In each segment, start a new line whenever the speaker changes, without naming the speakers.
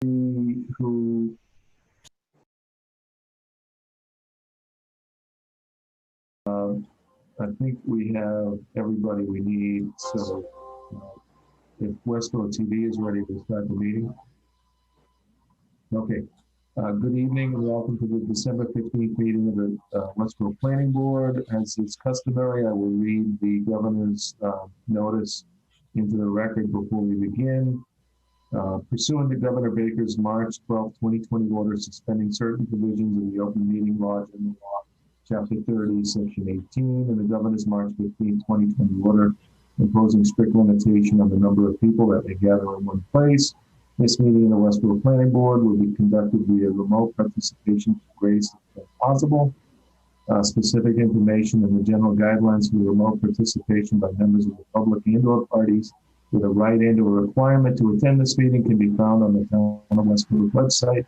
who I think we have everybody we need. So if Westborough TV is ready to start the meeting. Okay. Good evening and welcome to the December 15th meeting of the Westborough Planning Board. As is customary, I will read the governor's notice into the record before we begin. Pursuant to Governor Baker's March 12, 2020 order suspending certain provisions of the Open Meeting Law, General Law, Chapter 30, Section 18, and the Governor's March 15, 2020 order imposing strict limitation on the number of people that may gather in one place. This meeting in the Westborough Planning Board will be conducted via remote participation to the greatest extent possible. Specific information and the general guidelines for remote participation by members of the public and/or parties with a right and/or requirement to attend this meeting can be found on the Town of Westborough website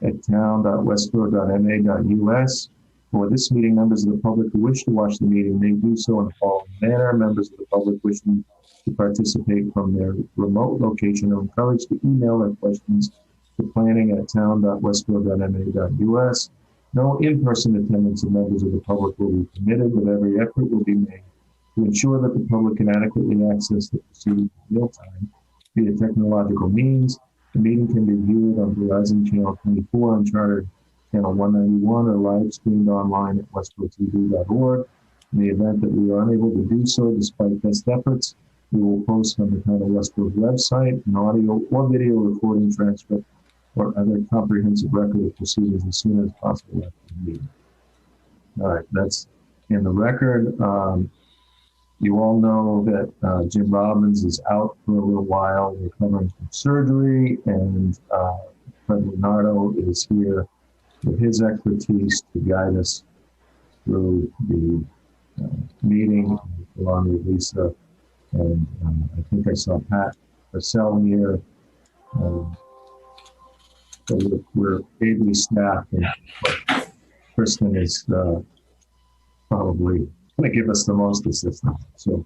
at town.westborough.ma.us. For this meeting, members of the public who wish to watch the meeting may do so in the following manner. Members of the public wishing to participate from their remote location are encouraged to email their questions to planning@town.westborough.ma.us. No in-person attendance of members of the public will be permitted, but every effort will be made to ensure that the public can adequately access the proceedings in real time via technological means. The meeting can be viewed on Verizon Channel 24 and Charter Channel 191 or live streamed online at westboroughtv.org. In the event that we are unable to do so, despite best efforts, we will post on the Town of Westborough website an audio or video recording transcript or other comprehensive record of proceedings as soon as possible after the meeting. All right, that's in the record. You all know that Jim Robbins is out for a little while recovering from surgery, and Fred Leonardo is here with his expertise to guide us through the meeting, along with Lisa. And I think I saw Pat Purcell here. So we're ably staffed, and Kristen is probably going to give us the most assistance. So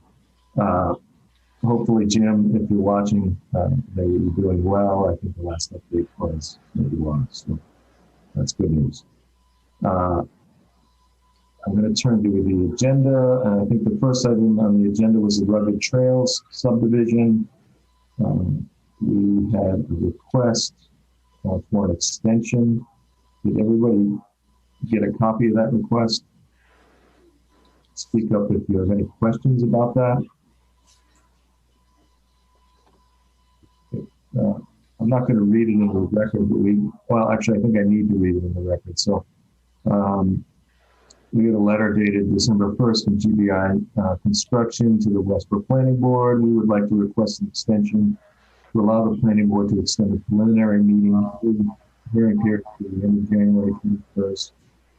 hopefully, Jim, if you're watching, that you're doing well. I think the last update was that you are. So that's good news. I'm going to turn to the agenda. I think the first item on the agenda was the Rugged Trails subdivision. We had a request for an extension. Did everybody get a copy of that request? Speak up if you have any questions about that. Okay. I'm not going to read it in the record, but well, actually, I think I need to read it in the record. So we get a letter dated December 1st from GBI Construction to the Westborough Planning Board. We would like to request an extension to allow the Planning Board to extend the preliminary hearing period to the end of January 21st,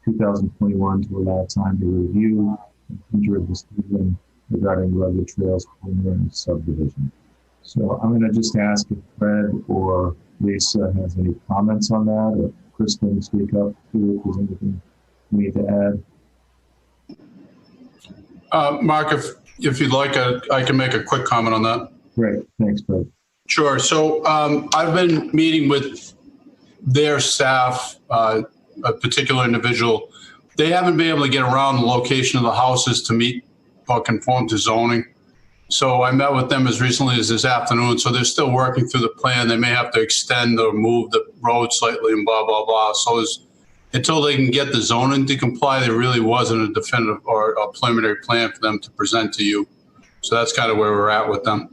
2021 to allow time to review and enter a decision regarding Rugged Trails preliminary subdivision. So I'm going to just ask if Fred or Lisa has any comments on that, or Kristen, speak up too if there's anything we need to add.
Mark, if you'd like, I can make a quick comment on that.
Great, thanks, Fred.
Sure. So I've been meeting with their staff, a particular individual. They haven't been able to get around the location of the houses to meet or conform to zoning. So I met with them as recently as this afternoon. So they're still working through the plan. They may have to extend or move the road slightly and blah, blah, blah. So until they can get the zoning to comply, there really wasn't a definitive or a preliminary plan for them to present to you. So that's kind of where we're at with them.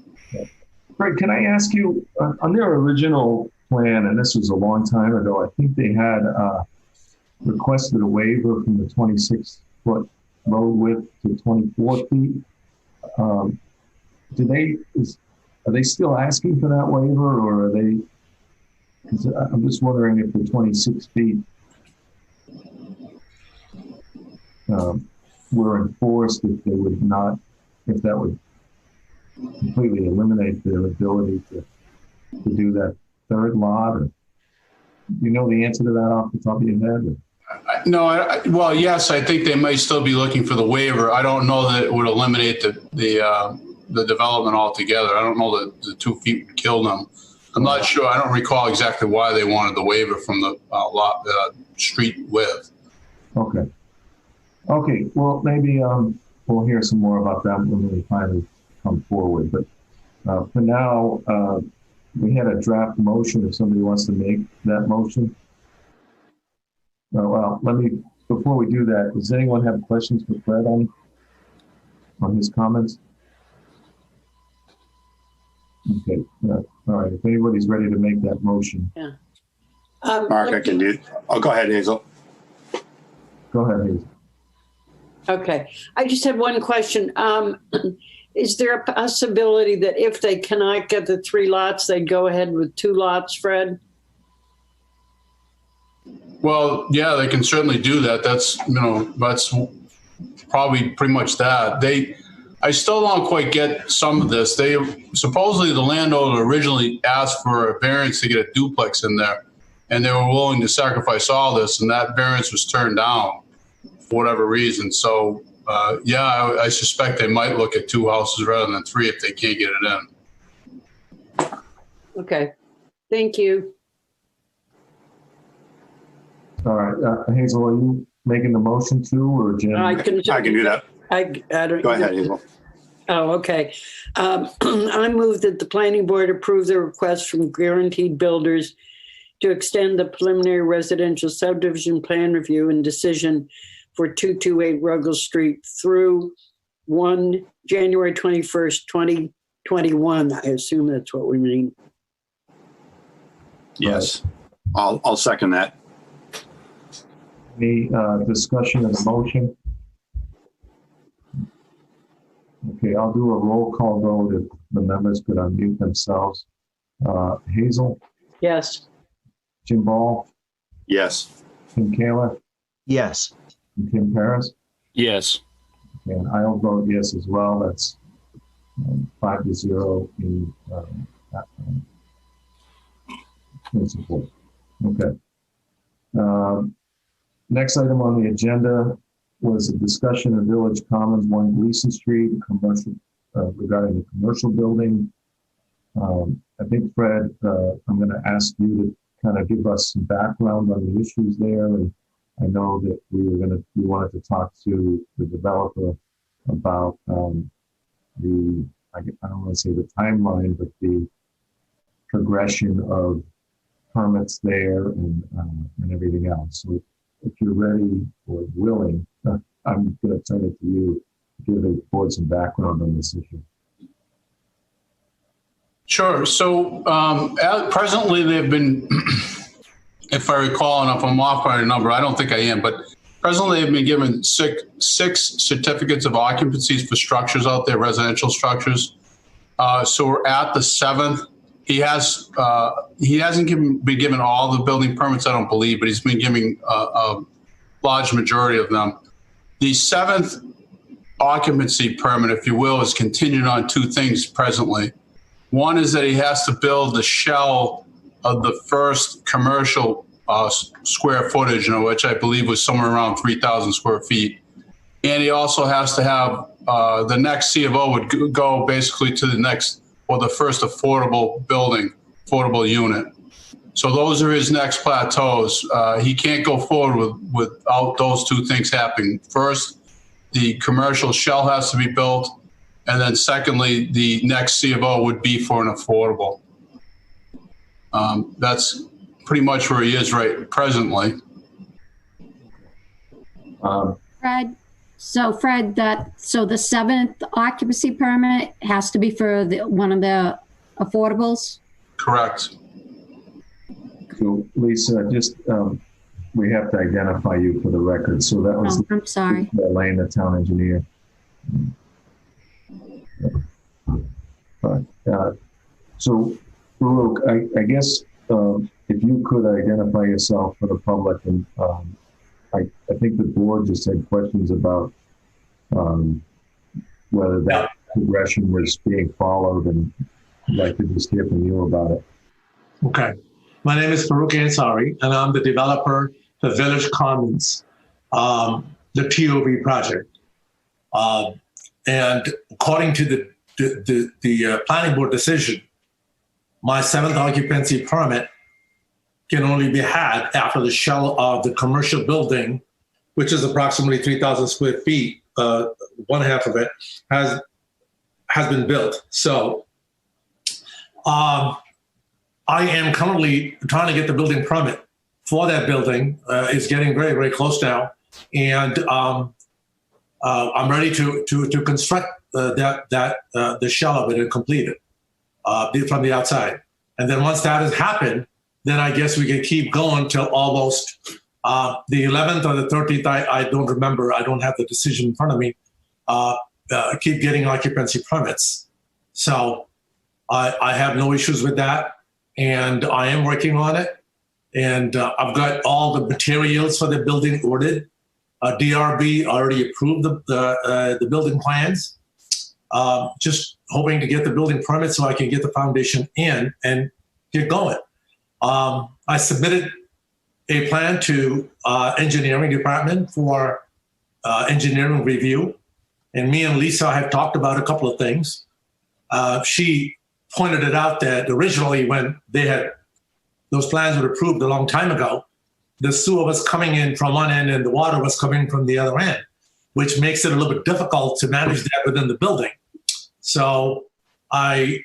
Fred, can I ask you, on their original plan, and this was a long time ago, I think they had requested a waiver from the 26-foot road width to 24 feet. Are they still asking for that waiver, or are they? Because I'm just wondering if the 26 feet were enforced, if that would completely eliminate their ability to do that third lot, or do you know the answer to that off the top of your head?
No, well, yes, I think they might still be looking for the waiver. I don't know that it would eliminate the development altogether. I don't know that the 2 feet would kill them. I'm not sure. I don't recall exactly why they wanted the waiver from the street width.
Okay. Okay. Well, maybe we'll hear some more about that when we finally come forward. But for now, we had a draft motion. If somebody wants to make that motion. Well, before we do that, does anyone have questions for Fred on his comments? Okay. All right. If anybody's ready to make that motion.
Yeah.
Mark, I can do it. Oh, go ahead, Hazel.
Go ahead, Hazel.
Okay. I just had one question. Is there a possibility that if they cannot get the 3 lots, they go ahead with 2 lots, Fred?
Well, yeah, they can certainly do that. That's probably pretty much that. I still don't quite get some of this. They supposedly the landowner originally asked for a variance to get a duplex in there, and they were willing to sacrifice all this, and that variance was turned down for whatever reason. So, I suspect they might look at 2 houses rather than 3 if they can't get it in.
Okay. Thank you.
All right. Hazel, are you making the motion too, or Jim?
I can do that.
I don't.
Go ahead, Hazel.
Oh, okay. I move that the planning board approve the request from Guaranteed Builders to extend the preliminary residential subdivision plan review and decision for 228 Ruggles Street through January 21st, 2021. I assume that's what we mean.
Yes. I'll second that.
Any discussion of the motion? Okay, I'll do a roll call vote if the members could unmute themselves. Hazel?
Yes.
Jim Ball?
Yes.
Tim Kaler?
Yes.
And Tim Paris?
Yes.
And I'll vote yes as well. That's 5-0 in support. Okay. Next item on the agenda was a discussion of Village Commons 1 Gleason Street, commercial, regarding the commercial building. I think, Fred, I'm going to ask you to kind of give us some background on the issues there. And I know that we wanted to talk to the developer about I don't want to say the timeline, but the progression of permits there and everything else. So if you're ready or willing, I'm going to turn it to you to give the board some background on this issue.
Sure. So presently they've been, if I recall, and if I'm off by a number, I don't think I am, but presently they've been given six certificates of occupancies for structures out there, residential structures. So we're at the 7th. He hasn't been given all the building permits, I don't believe, but he's been giving a large majority of them. The 7th occupancy permit, if you will, is contingent on 2 things presently. One is that he has to build the shell of the first commercial square footage, which I believe was somewhere around 3,000 square feet. And he also has to have the next C of O would go basically to the first affordable unit. So those are his next plateaus. He can't go forward without those 2 things happening. First, the commercial shell has to be built. And then secondly, the next C of O would be for an affordable. That's pretty much where he is right presently.
Fred, the 7th occupancy permit has to be for one of the affordables?
Correct.
So Lisa, just we have to identify you for the record. So that was
I'm sorry.
Elaine, the town engineer. So Baruch, I guess if you could identify yourself for the public, and I think the board just had questions about whether that progression was being followed, and I'd like to just hear from you about it.
Okay. My name is Baruch Ansari, and I'm the developer, the Village Commons, the POV project. And according to the planning board decision, my 7th occupancy permit can only be had after the shell of the commercial building, which is approximately 3,000 square feet, one half of it, has been built. So I am currently trying to get the building permit for that building. It's getting very, very close now. And I'm ready to construct the shell of it and complete it from the outside. And then once that has happened, then I guess we can keep going till almost the 11th or the 13th. I don't remember. I don't have the decision in front of me. Keep getting occupancy permits. So I have no issues with that. And I am working on it. And I've got all the materials for the building ordered. DRB already approved the building plans. Just hoping to get the building permit so I can get the foundation in and get going. I submitted a plan to engineering department for engineering review. And me and Lisa have talked about a couple of things. She pointed it out that originally when those plans were approved a long time ago, the sewer was coming in from one end and the water was coming from the other end, which makes it a little bit difficult to manage that within the building. So I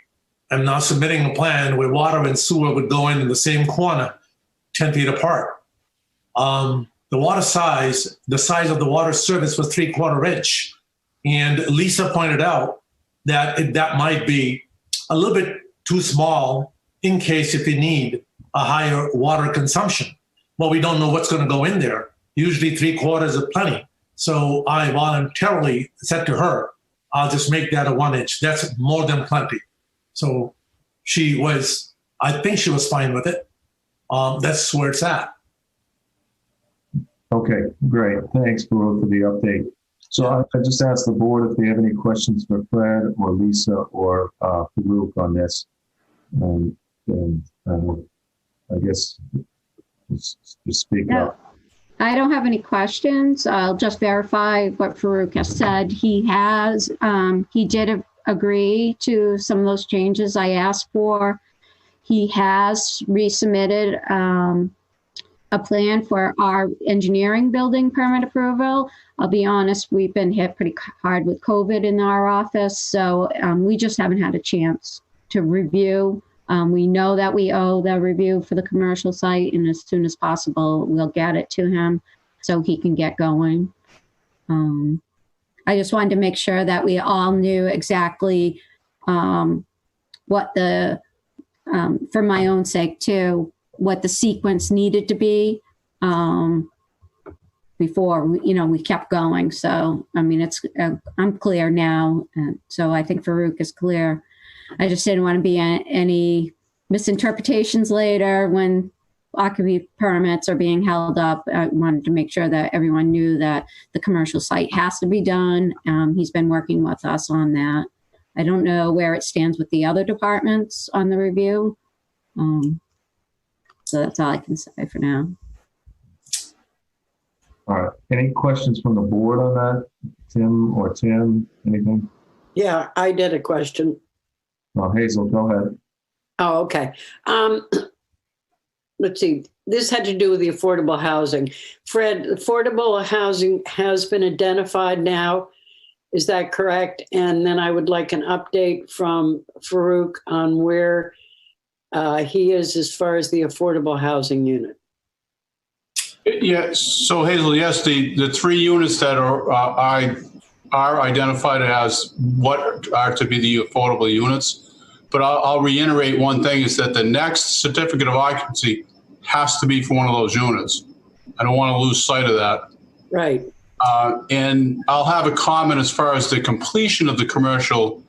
am now submitting a plan where water and sewer would go in the same corner, 10 feet apart. The water size, the size of the water service was 3/4 inch. And Lisa pointed out that that might be a little bit too small in case if you need a higher water consumption. Well, we don't know what's going to go in there. Usually 3/4 is plenty. So I voluntarily said to her, I'll just make that a 1 inch. That's more than plenty. So I think she was fine with it. That's where it's at.
Okay, great. Thanks, Farouk, for the update. So I just asked the board if they have any questions for Fred or Lisa or Farouk on this. I guess just speak up.
I don't have any questions. I'll just verify what Farouk has said. He did agree to some of those changes I asked for. He has resubmitted a plan for our engineering building permit approval. I'll be honest, we've been hit pretty hard with COVID in our office, so we just haven't had a chance to review. We know that we owe the review for the commercial site, and as soon as possible, we'll get it to him so he can get going. I just wanted to make sure that we all knew exactly what for my own sake too, what the sequence needed to be before we kept going. So I mean, I'm clear now, and so I think Farouk is clear. I just didn't want to be any misinterpretations later when occupancy permits are being held up. I wanted to make sure that everyone knew that the commercial site has to be done. He's been working with us on that. I don't know where it stands with the other departments on the review. So that's all I can say for now.
All right. Any questions from the board on that? Tim, anything?
Yeah, I did a question.
Oh, Hazel, go ahead.
Oh, okay. Let's see. This had to do with the affordable housing. Fred, affordable housing has been identified now. Is that correct? And then I would like an update from Farouk on where he is as far as the affordable housing unit.
Yeah, so Hazel, yes, the 3 units that are identified as what are to be the affordable units. But I'll reiterate one thing is that the next certificate of occupancy has to be for one of those units. I don't want to lose sight of that.
Right.
And I'll have a comment as far as the completion of the commercial.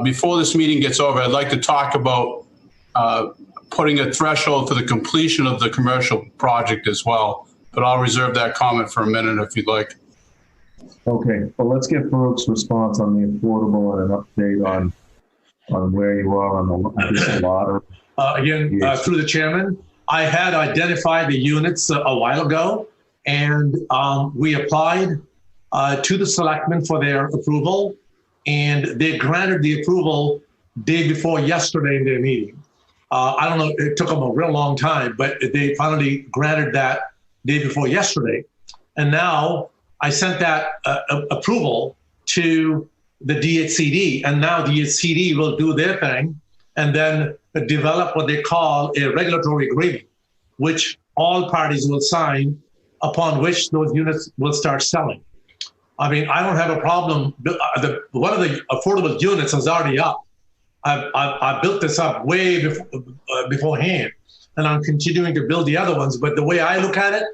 Before this meeting gets over, I'd like to talk about putting a threshold for the completion of the commercial project as well. But I'll reserve that comment for a minute if you'd like.
Okay, well, let's get Farouk's response on the affordable and an update on where you are on the lot.
Again, through the chairman, I had identified the units a while ago, and we applied to the selectmen for their approval, and they granted the approval day before yesterday in their meeting. I don't know, it took them a real long time, but they finally granted that day before yesterday. And now I sent that approval to the DHCD, and now DHCD will do their thing and then develop what they call a regulatory agreement, which all parties will sign, upon which those units will start selling. I mean, I don't have a problem. One of the affordable units is already up. I built this up way beforehand, and I'm continuing to build the other ones. But the way I look at it,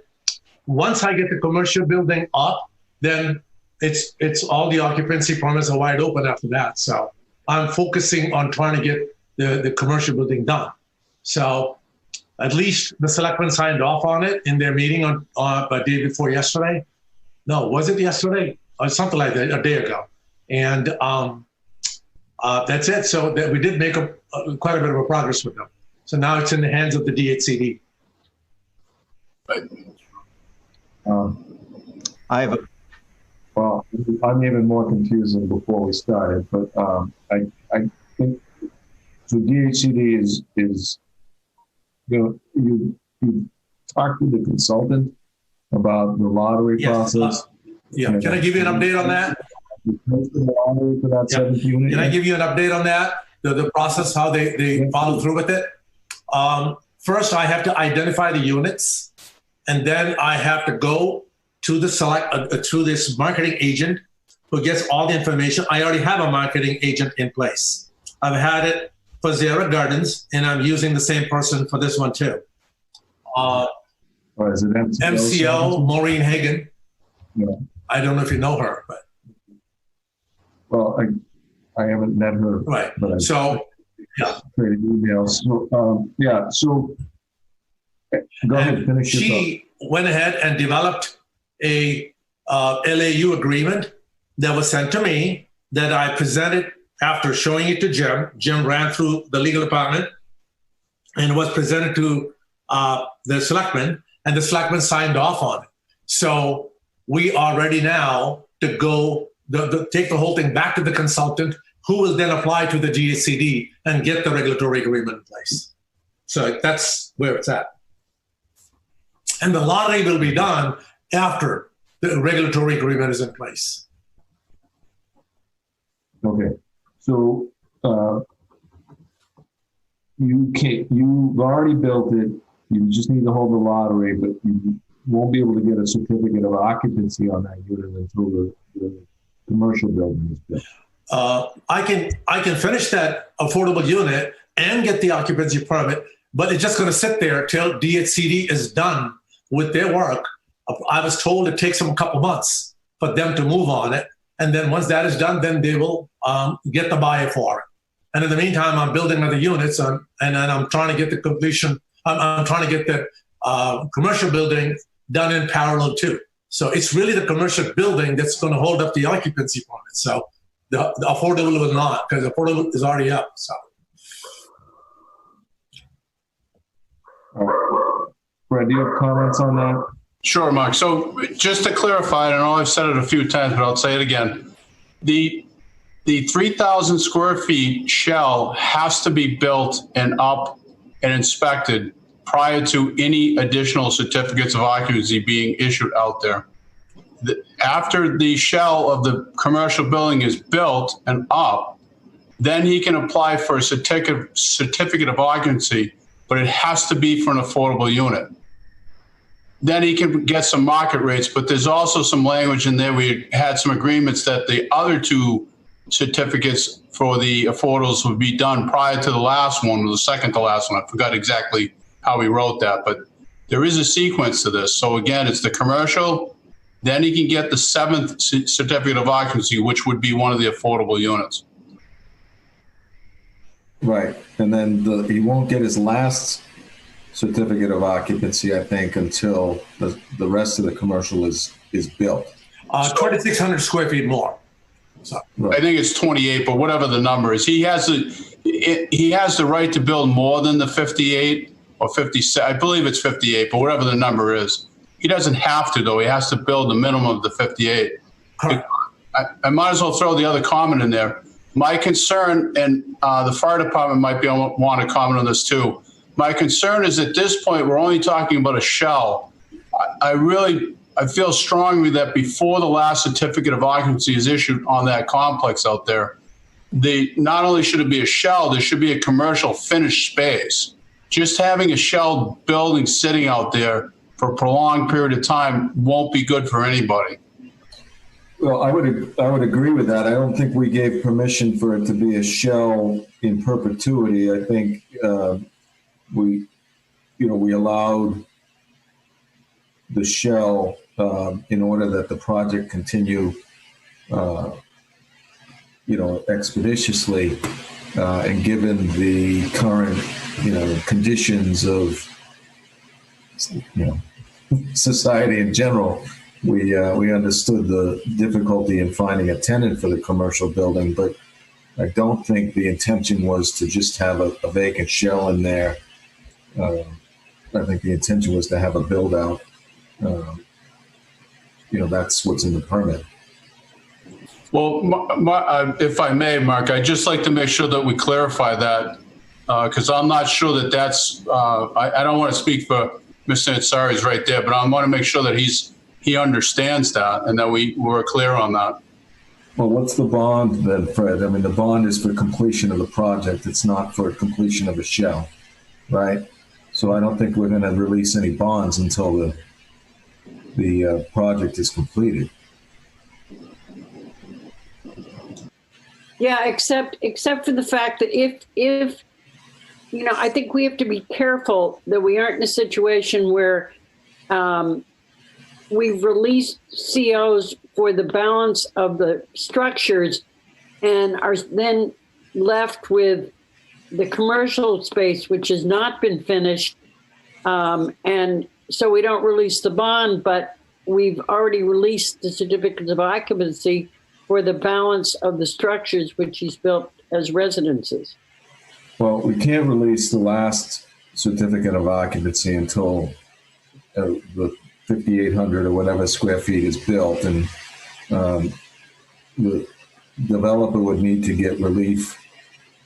once I get the commercial building up, then it's all the occupancy permits are wide open after that. So I'm focusing on trying to get the commercial building done. So at least the selectmen signed off on it in their meeting on a day before yesterday. No, was it yesterday? Or something like that, a day ago. And that's it. So that we did make quite a bit of a progress with them. So now it's in the hands of the DHCD.
I have a
Well, I'm even more confused than before we started, but I think so. DHCD is you talked to the consultant about the lottery process.
Yeah. Can I give you an update on that?
For that
Yeah.
7th unit?
Can I give you an update on that? The process, how they follow through with it? First, I have to identify the units, and then I have to go to the to this marketing agent who gets all the information. I already have a marketing agent in place. I've had it for Sierra Gardens, and I'm using the same person for this one too.
Or is it
MCO, Maureen Hagan.
Yeah.
I don't know if you know her, but
Well, I haven't met her.
right.
But I
So, yeah.
traded emails. So, yeah. So, go ahead, finish your thought.
She went ahead and developed a LAU agreement that was sent to me that I presented after showing it to Jim. Jim ran through the legal department and was presented to the selectmen, and the selectmen signed off on it. So we are ready now to go take the whole thing back to the consultant, who will then apply to the DHCD and get the regulatory agreement in place. So that's where it's at. And the lottery will be done after the regulatory agreement is in place.
Okay. So, you've already built it. You just need to hold the lottery, but you won't be able to get a certificate of occupancy on that unit until the commercial building is built.
I can finish that affordable unit and get the occupancy permit, but it's just going to sit there till DHCD is done with their work. I was told it takes them a couple months for them to move on it. And then once that is done, then they will get the buyer for it. And in the meantime, I'm building other units and then I'm trying to get the completion. I'm trying to get the commercial building done in parallel too. So it's really the commercial building that's going to hold up the occupancy permit. So the affordable will not, because the affordable is already up. So.
Brad, do you have comments on that?
Sure, Mark. So just to clarify, and I know I've said it a few times, but I'll say it again. The 3,000 square feet shell has to be built and up and inspected prior to any additional certificates of occupancy being issued out there. After the shell of the commercial building is built and up, then he can apply for a certificate of occupancy, but it has to be for an affordable unit. Then he can get some market rates, but there's also some language in there. We had some agreements that the other two certificates for the affordables would be done prior to the last one, or the second to last one. I forgot exactly how we wrote that, but there is a sequence to this. So again, it's the commercial, then he can get the 7th certificate of occupancy, which would be one of the affordable units.
Right. And then he won't get his last certificate of occupancy, I think, until the rest of the commercial is built.
2,600 square feet more. So.
Right.
I think it's 28, but whatever the number is, he has the right to build more than the 58 or 57. I believe it's 58, but whatever the number is, he doesn't have to, though. He has to build the minimum of the 58.
Correct.
I might as well throw the other comment in there. My concern, and the fire department might want to comment on this too. My concern is at this point, we're only talking about a shell. I feel strongly that before the last certificate of occupancy is issued on that complex out there, not only should it be a shell, there should be a commercial finished space. Just having a shell building sitting out there for a prolonged period of time won't be good for anybody.
Well, I would agree with that. I don't think we gave permission for it to be a shell in perpetuity. I think we allowed the shell in order that the project continue, expeditiously, and given the current, conditions of, society in general, we understood the difficulty in finding a tenant for the commercial building, but I don't think the intention was to just have a vacant shell in there. I think the intention was to have a build out. That's what's in the permit.
Well, if I may, Mark, I'd just like to make sure that we clarify that, because I'm not sure that that's, I don't want to speak for Mr. Ansari's right there, but I want to make sure that he understands that and that we're clear on that.
Well, what's the bond then, Fred? I mean, the bond is for completion of the project. It's not for completion of a shell, right? So I don't think we're going to release any bonds until the project is completed.
Yeah, except for the fact that if I think we have to be careful that we aren't in a situation where we've released COs for the balance of the structures and are then left with the commercial space, which has not been finished. And so we don't release the bond, but we've already released the certificates of occupancy for the balance of the structures which he's built as residences.
Well, we can't release the last certificate of occupancy until the 5,800 or whatever square feet is built, and the developer would need to get relief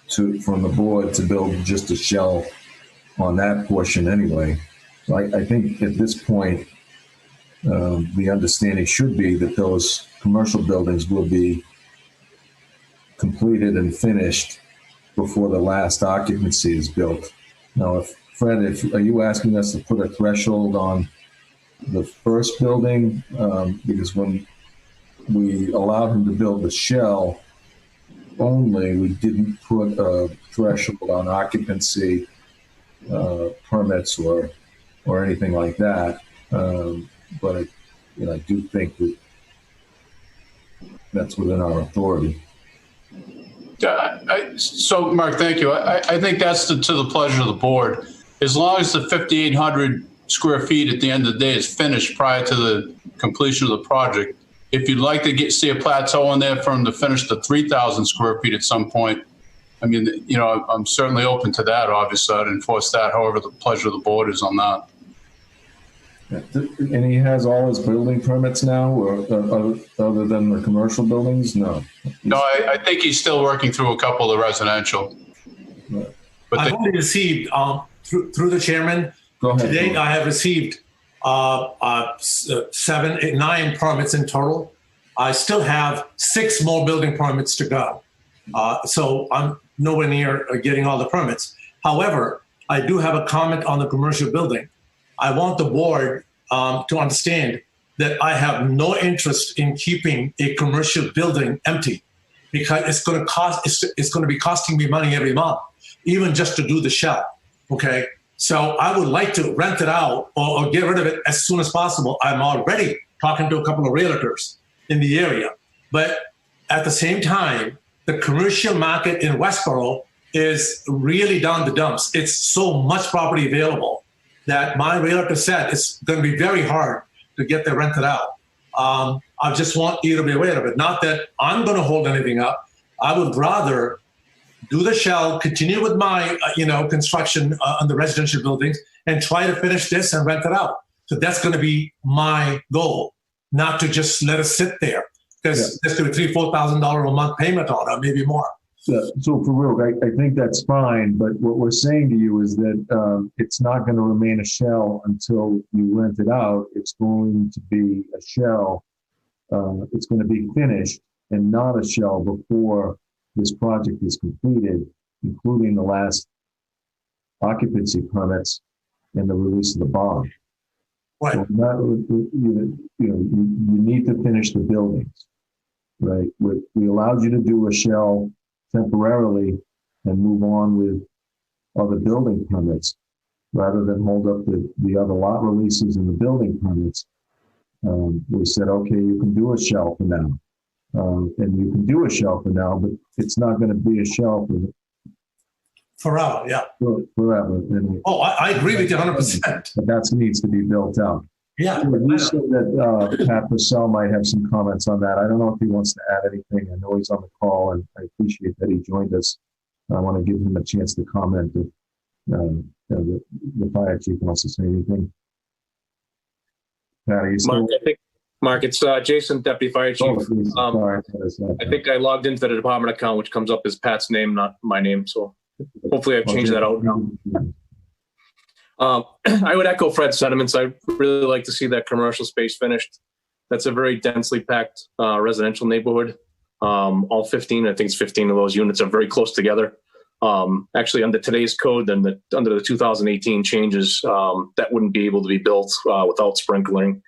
from the board to build just a shell on that portion anyway. So I think at this point, the understanding should be that those commercial buildings will be completed and finished before the last occupancy is built. Now, Fred, are you asking us to put a threshold on the first building? Because when we allowed him to build the shell only, we didn't put a threshold on occupancy permits or anything like that. But I do think that that's within our authority.
So, Mark, thank you. I think that's to the pleasure of the board. As long as the 5,800 square feet at the end of the day is finished prior to the completion of the project. If you'd like to see a plateau in there for them to finish the 3,000 square feet at some point, I mean, I'm certainly open to that. Obviously, I'd enforce that. However, the pleasure of the board is on that.
And he has all his building permits now, or other than the commercial buildings? No.
No, I think he's still working through a couple of the residential.
Right.
But
I've only received, through the chairman, today I have received 7, 8, 9 permits in total. I still have 6 more building permits to go. So I'm nowhere near getting all the permits. However, I do have a comment on the commercial building. I want the board to understand that I have no interest in keeping a commercial building empty, because it's going to be costing me money every month, even just to do the shell. Okay. So I would like to rent it out or get rid of it as soon as possible. I'm already talking to a couple of realtors in the area, but at the same time, the commercial market in Westborough is really down the dumps. It's so much property available that my realtor said it's going to be very hard to get that rented out. I just want you to be aware of it. Not that I'm going to hold anything up. I would rather do the shell, continue with my, construction on the residential buildings, and try to finish this and rent it out. So that's going to be my goal, not to just let it sit there. There's going to be $3,000-4,000 a month payment on it, maybe more.
Yeah, so Farouk, I think that's fine, but what we're saying to you is that it's not going to remain a shell until you rent it out. It's going to be a shell. It's going to be finished and not a shell before this project is completed, including the last occupancy permits and the release of the bond.
Right.
So you need to finish the buildings, right? We allowed you to do a shell temporarily and move on with other building permits rather than hold up the other lot releases and the building permits. We said, okay, you can do a shell for now. And you can do a shell for now, but it's not going to be a shell
Forever, yeah.
forever. And
I agree with you 100%.
but that needs to be built out.
Yeah.
You said that Pat Purcell might have some comments on that. I don't know if he wants to add anything. I know he's on the call, and I appreciate that he joined us. I want to give him a chance to comment if the fire chief wants to say anything. Pat, are you still?
Mark, it's Jason, Deputy Fire Chief.
Sorry.
I think I logged into the department account, which comes up as Pat's name, not my name. So hopefully I've changed that out now. I would echo Fred's sentiments. I'd really like to see that commercial space finished. That's a very densely packed residential neighborhood. All 15, I think it's 15 of those units are very close together. Actually, under today's code, and under the 2018 changes, that wouldn't be able to be built without sprinkling.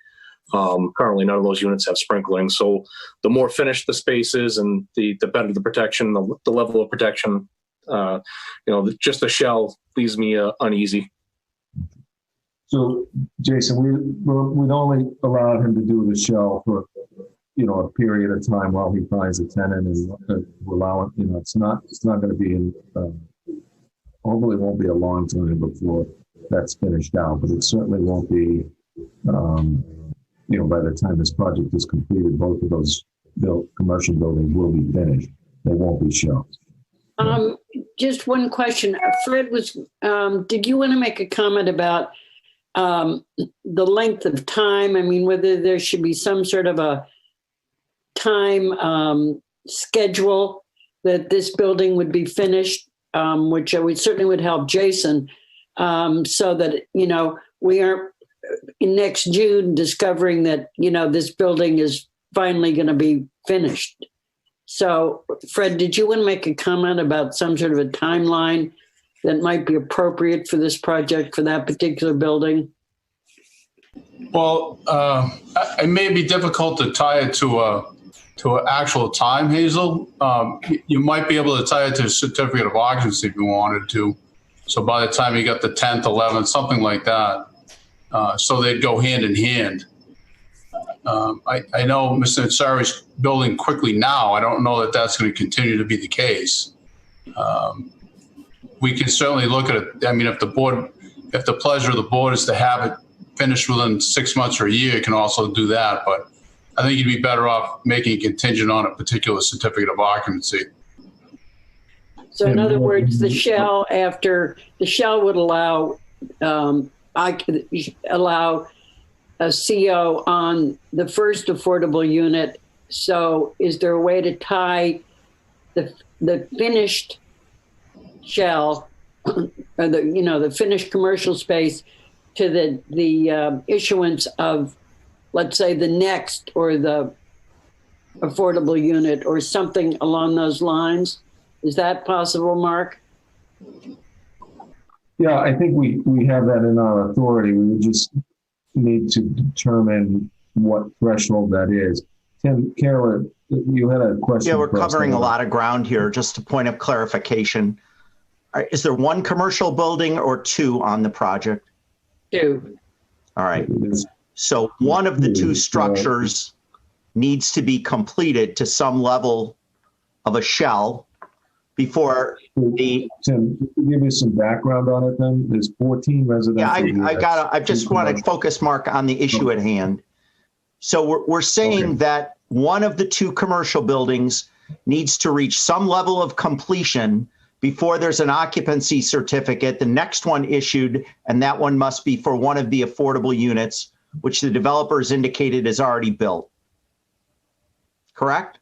Currently, none of those units have sprinkling. So the more finished the space is and the better the protection, the level of protection, just the shell leaves me uneasy.
So, Jason, we'd only allowed him to do the shell for, a period of time while he finds a tenant, and allow it. It's not going to be hopefully it won't be a long time before that's finished out, but it certainly won't be, by the time this project is completed, both of those commercial buildings will be finished. They won't be shells.
Just one question. Fred did you want to make a comment about the length of time? I mean, whether there should be some sort of a time schedule that this building would be finished, which certainly would help Jason, so that, we aren't in next June discovering that, this building is finally going to be finished. So, Fred, did you want to make a comment about some sort of a timeline that might be appropriate for this project for that particular building?
Well, it may be difficult to tie it to an actual time, Hazel. You might be able to tie it to a certificate of occupancy if you wanted to. So by the time you got the 10th, 11th, something like that, so they'd go hand in hand. I know Mr. Ansari's building quickly now. I don't know that that's going to continue to be the case. We can certainly look at it. I mean, if the pleasure of the board is to have it finished within 6 months or a year, you can also do that. But I think you'd be better off making it contingent on a particular certificate of occupancy.
So in other words, the shell would allow a CO on the first affordable unit. So is there a way to tie the finished shell, or the finished commercial space to the issuance of, let's say, the next or the affordable unit or something along those lines? Is that possible, Mark?
Yeah, I think we have that in our authority. We would just need to determine what threshold that is. Tim, Kara, you had a question.
Yeah, we're covering a lot of ground here. Just a point of clarification. Is there one commercial building or two on the project?
Two.
All right. So one of the two structures needs to be completed to some level of a shell before the...
Tim, give me some background on it then. There's 14 residential units.
I just want to focus, Mark, on the issue at hand. So we're saying that one of the two commercial buildings needs to reach some level of completion before there's an occupancy certificate, the next one issued, and that one must be for one of the affordable units, which the developers indicated is already built. correct?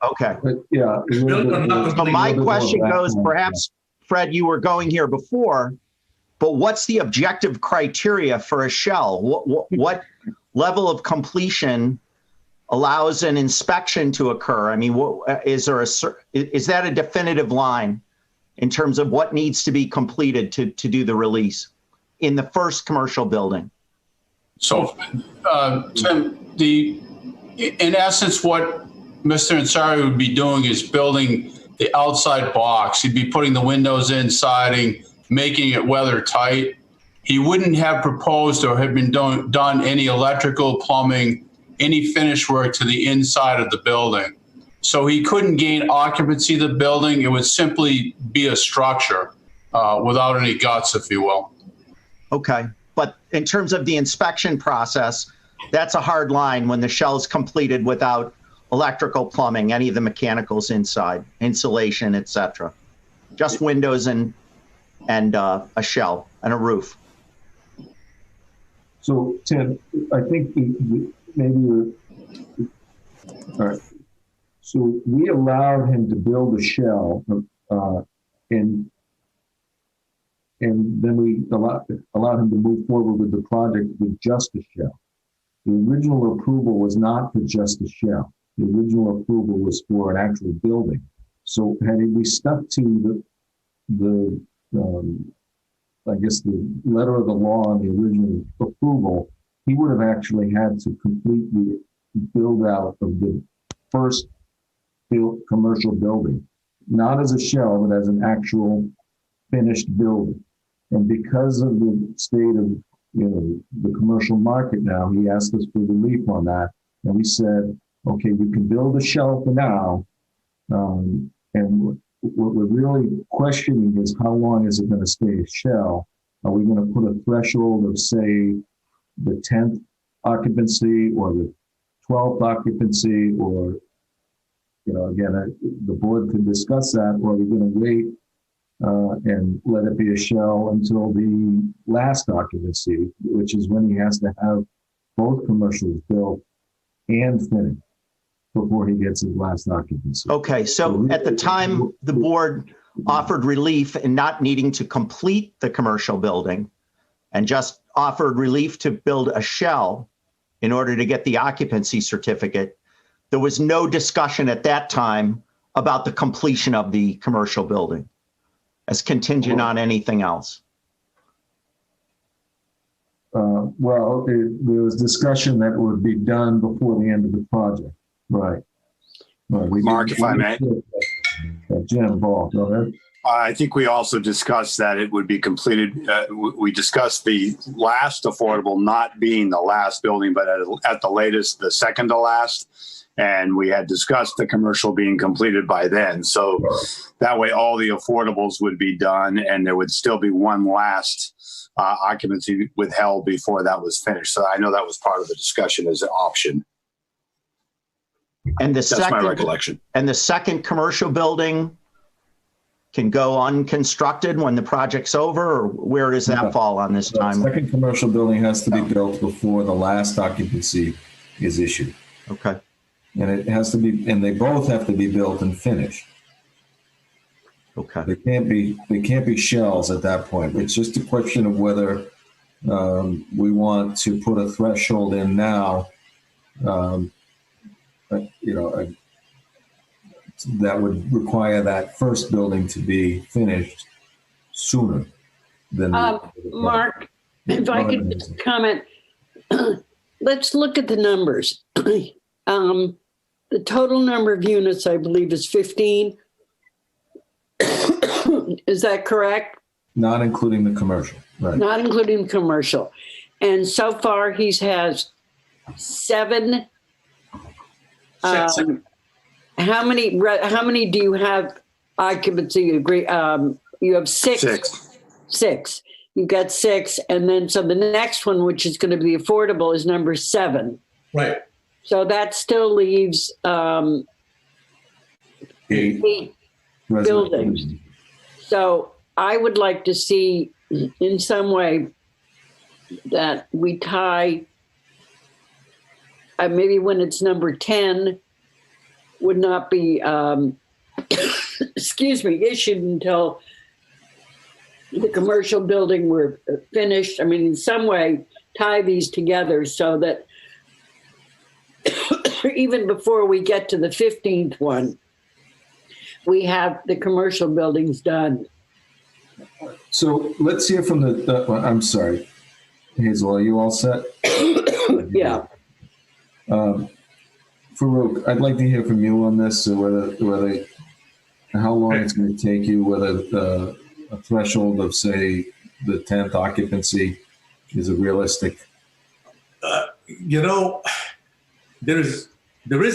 Okay.
But yeah. a little bit more-
So my
a little bit more
question goes,
background.
perhaps, Fred, you were going here before, but what's the objective criteria for a shell? What level of completion allows an inspection to occur? I mean, is that a definitive line in terms of what needs to be completed to do the release in the first commercial building?
So, Tim, in essence, what Mr. Ansari would be doing is building the outside box. He'd be putting the windows in, siding, making it weather tight. He wouldn't have proposed or have been done any electrical, plumbing, any finish work to the inside of the building. So he couldn't gain occupancy of the building. It would simply be a structure without any guts, if you will.
Okay. But in terms of the inspection process, that's a hard line when the shell's completed without electrical, plumbing, any of the mechanicals inside, insulation, etc. Just windows and a shell and a roof.
So, Tim, I think maybe you're, all right. So we allowed him to build a shell, and then we allowed him to move forward with the project with just a shell. The original approval was not for just a shell. The original approval was for an actual building. So had we stuck to the I guess the letter of the law on the original approval, he would have actually had to complete the build out of the first commercial building, not as a shell, but as an actual finished building. And because of the state of the commercial market now, he asked us for relief on that, and we said, okay, you can build a shell for now, and what we're really questioning is how long is it going to stay a shell? Are we going to put a threshold of, say, the 10th occupancy or the 12th occupancy, or, again, the board could discuss that, or are we going to wait and let it be a shell until the last occupancy, which is when he has to have both commercials built and finished before he gets his last occupancy.
Okay, so at the time the board offered relief in not needing to complete the commercial building and just offered relief to build a shell in order to get the occupancy certificate, there was no discussion at that time about the completion of the commercial building as contingent on anything else.
There was discussion that would be done before the end of the project. Right.
Mark, if I may.
Jim Ball, go ahead.
I think we also discussed that it would be completed. We discussed the last affordable not being the last building, but at the latest, the second to last. And we had discussed the commercial being completed by then. So that way all the affordables would be done and there would still be one last occupancy withheld before that was finished. So I know that was part of the discussion as an option.
And
That's my recollection.
And the second commercial building can go unconstructed when the project's over, or where does that fall on this time?
The second commercial building has to be built before the last occupancy is issued.
Okay.
And it has to be, and they both have to be built and finished.
Okay.
They can't be shells at that point. It's just a question of whether we want to put a threshold in now. That would require that first building to be finished sooner than.
Mark, if I could just comment, let's look at the numbers. The total number of units, I believe, is 15. Is that correct?
Not including the commercial, right?
Not including the commercial. And so far, he's has 7. How many do you have occupancy agree? You have 6. 6. You've got 6, and then so the next one, which is going to be affordable, is number 7.
Right.
So that still leaves 8 buildings. So I would like to see in some way that we tie maybe when it's number 10 would not be, excuse me, issued until the commercial building were finished. I mean, in some way, tie these together so that even before we get to the 15th one, we have the commercial buildings done.
So let's hear from I'm sorry, Hazel, are you all set?
Yeah.
Farouk, I'd like to hear from you on this, whether how long it's going to take you, whether a threshold of, say, the 10th occupancy is a realistic.
There is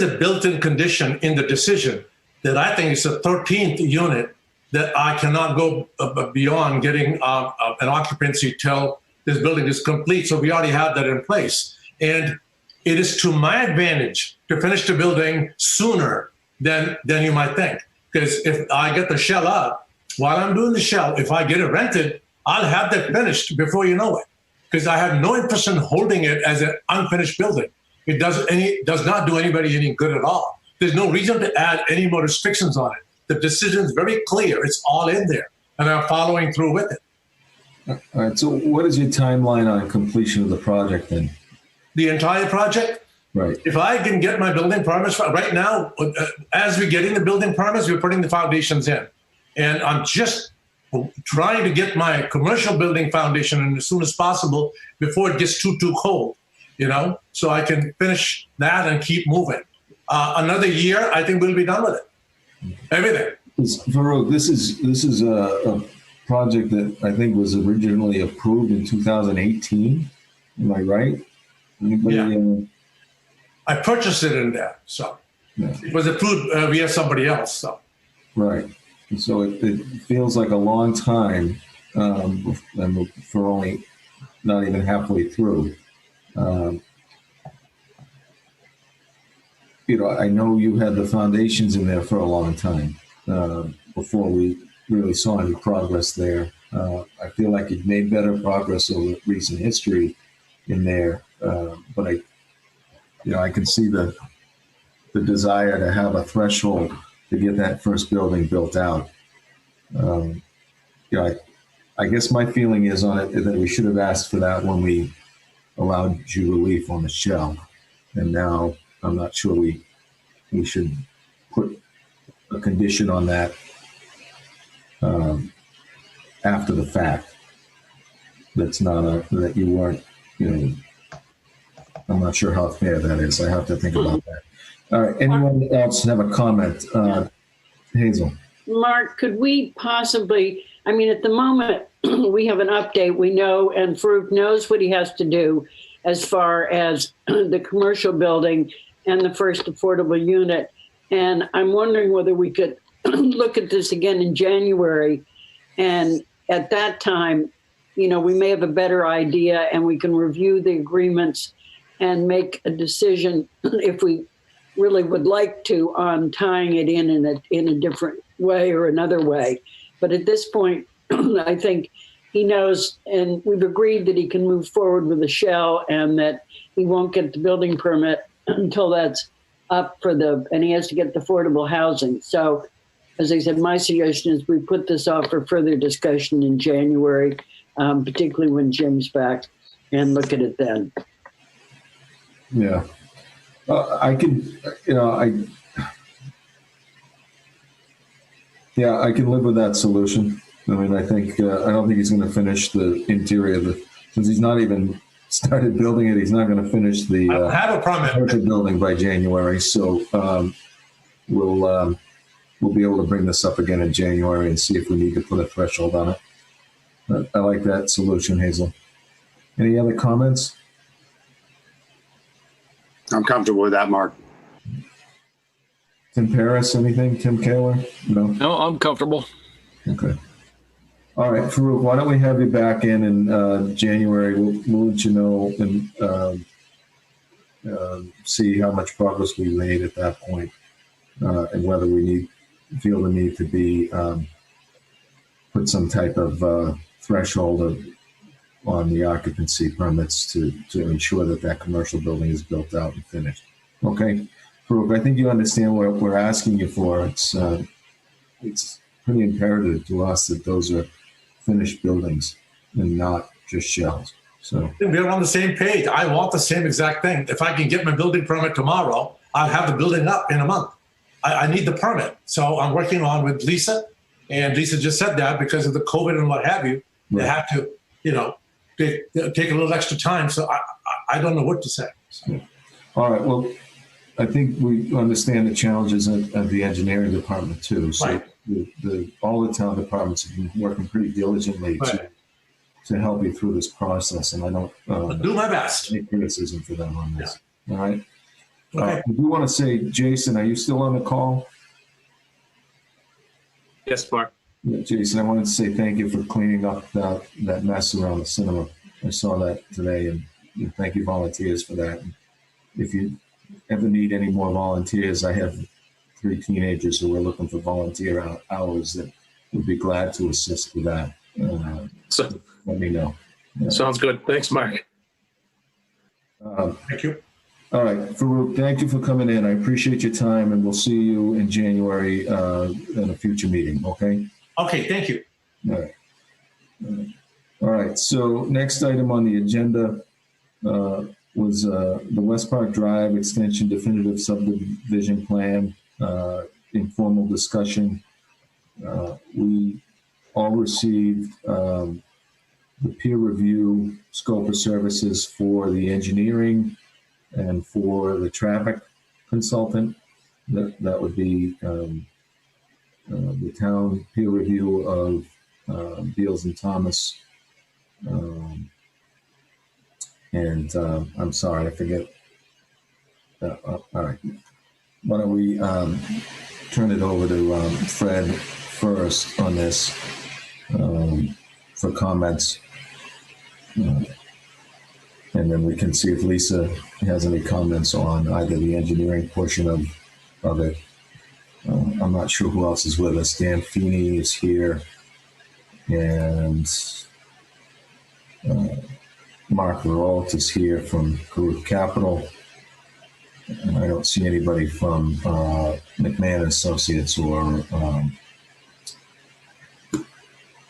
a built-in condition in the decision that I think is a 13th unit that I cannot go beyond getting an occupancy till this building is complete. So we already have that in place. And it is to my advantage to finish the building sooner than you might think. Because if I get the shell up, while I'm doing the shell, if I get it rented, I'll have that finished before you know it. Because I have no interest in holding it as an unfinished building. It does not do anybody any good at all. There's no reason to add any more restrictions on it. The decision is very clear. It's all in there, and I'm following through with it.
All right. So what is your timeline on completion of the project then?
The entire project?
Right.
If I can get my building permits right now, as we're getting the building permits, we're putting the foundations in. And I'm just trying to get my commercial building foundation in as soon as possible before it gets too cold, so I can finish that and keep moving. Another year, I think we'll be done with it. Everything.
Farouk, this is a project that I think was originally approved in 2018. Am I right? Anybody?
Yeah. I purchased it in there, so yeah. It was approved via somebody else. So
right. So it feels like a long time, and for only not even halfway through. I know you had the foundations in there for a long time before we really saw any progress there. I feel like you've made better progress over recent history in there, but I can see the desire to have a threshold to get that first building built out. I guess my feeling is on it that we should have asked for that when we allowed you relief on the shell, and now I'm not sure we should put a condition on that after the fact. That's not that you weren't. I'm not sure how fair that is. I have to think about that. All right. Anyone else have a comment? Hazel.
Mark, could we possibly, at the moment, we have an update. We know, and Farouk knows what he has to do as far as the commercial building and the first affordable unit. And I'm wondering whether we could look at this again in January. And at that time, we may have a better idea and we can review the agreements and make a decision if we really would like to on tying it in a different way or another way. But at this point, I think he knows, and we've agreed that he can move forward with the shell and that he won't get the building permit until that's up and he has to get the affordable housing. So, as I said, my suggestion is we put this off for further discussion in January, particularly when Jim's back, and look at it then.
Yeah. I can live with that solution. I think, I don't think he's going to finish the interior since he's not even started building it. He's not going to finish the
I have a permit
building by January. So we'll be able to bring this up again in January and see if we need to put a threshold on it. I like that solution, Hazel. Any other comments?
I'm comfortable with that, Mark.
Tim Paris, anything? Tim Kaler?
No, I'm comfortable.
Okay. All right, Farouk, why don't we have you back in January? We'll let you know and see how much progress we made at that point, and whether we feel the need to be put some type of threshold of on the occupancy permits to ensure that that commercial building is built out and finished. Okay, Farouk, I think you understand what we're asking you for. It's pretty imperative to us that those are finished buildings and not just shells. So
We're on the same page. I want the same exact thing. If I can get my building permit tomorrow, I'll have the building up in a month. I need the permit. So I'm working on with Lisa, and Lisa just said that because of the COVID and what have you, they have to, take a little extra time. So I don't know what to say. So.
All right. Well, I think we understand the challenges of the engineering department too. So
right.
All the town departments have been working pretty diligently to help you through this process, and I don't
I'll do my best.
Any criticism for them on this. Yeah. All right.
Okay.
I do want to say, Jason, are you still on the call?
Yes, Mark.
Yeah, Jason, I wanted to say thank you for cleaning up that mess around the cinema. I saw that today, and thank you, volunteers, for that. And if you ever need any more volunteers, I have 3 teenagers who are looking for volunteer hours that would be glad to assist with that. So let me know.
Sounds good. Thanks, Mark.
Thank you.
All right, Farouk, thank you for coming in. I appreciate your time, and we'll see you in January in a future meeting, okay?
Okay, thank you.
All right. All right, so next item on the agenda was the West Park Drive Extension Definitive Subdivision Plan, informal discussion. We all received the peer review scope of services for the engineering and for the traffic consultant. That would be the town peer review of Beals and Thomas. I'm sorry, I forget. All right. Why don't we turn it over to Fred first on this for comments. And then we can see if Lisa has any comments on either the engineering portion of it. I'm not sure who else is with us. Dan Feeney is here, and Mark Veralt is here from Group Capital. And I don't see anybody from McMahon Associates or